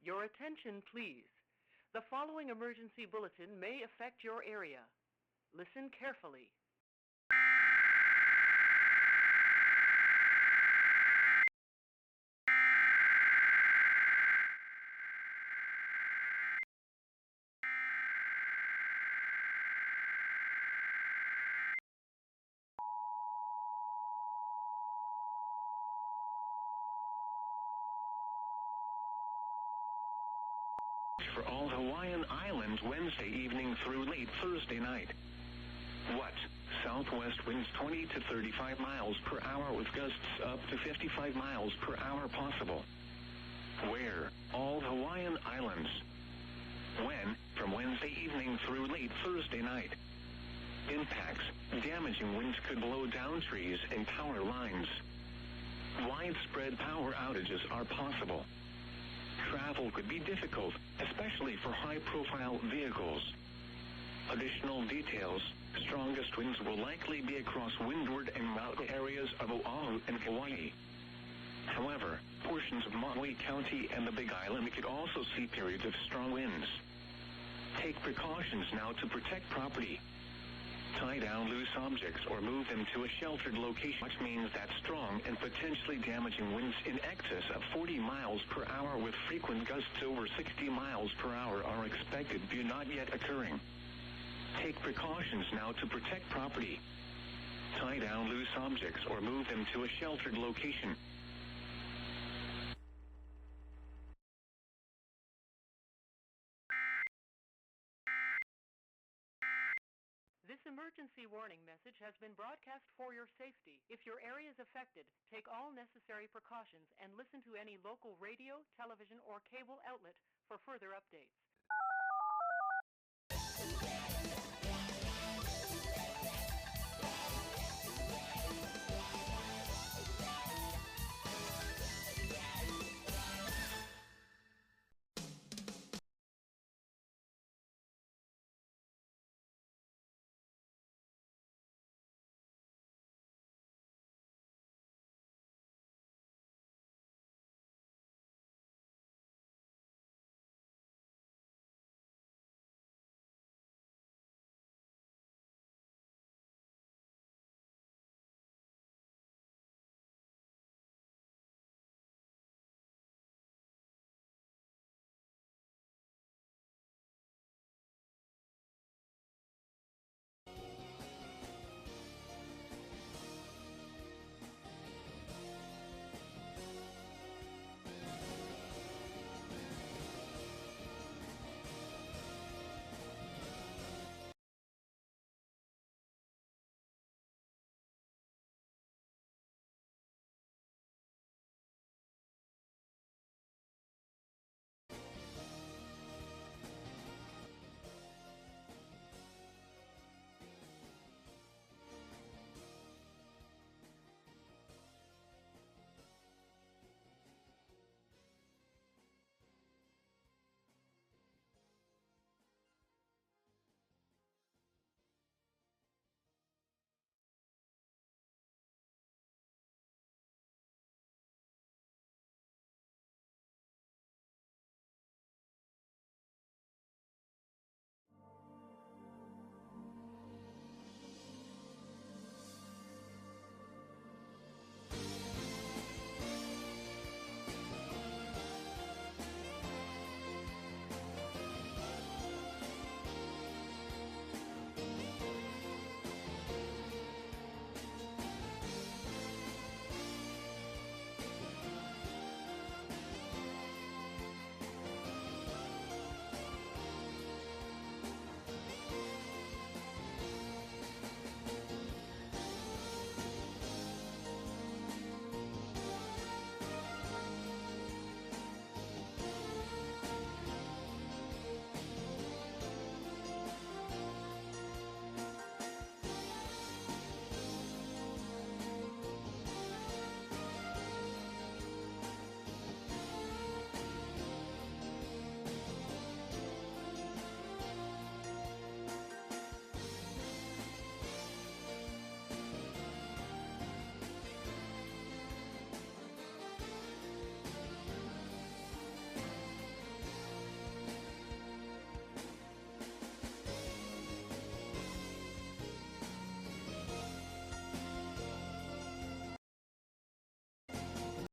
Your attention, please. The following emergency bulletin may affect your area. Listen carefully. For all Hawaiian Islands Wednesday evening through late Thursday night. What? Southwest winds 20 to 35 miles per hour with gusts up to 55 miles per hour possible. Where? All Hawaiian Islands. When? From Wednesday evening through late Thursday night. Impacts. Damaging winds could blow down trees and power lines. Widespread power outages are possible. Travel could be difficult, especially for high-profile vehicles. Additional details: strongest winds will likely be across windward and mountain areas of Oahu and Hawaii. However, portions of Maui County and the Big Island could also see periods of strong winds. Take precautions now to protect property. Tie down loose objects or move them to a sheltered location, which means that strong and potentially damaging winds in excess of 40 miles per hour with frequent gusts over 60 miles per hour are expected but not yet occurring. Take precautions now to protect property. Tie down loose objects or move them to a sheltered location. This emergency warning message has been broadcast for your safety. If your area is affected, take all necessary precautions and listen to any local radio, television, or cable outlet for further updates.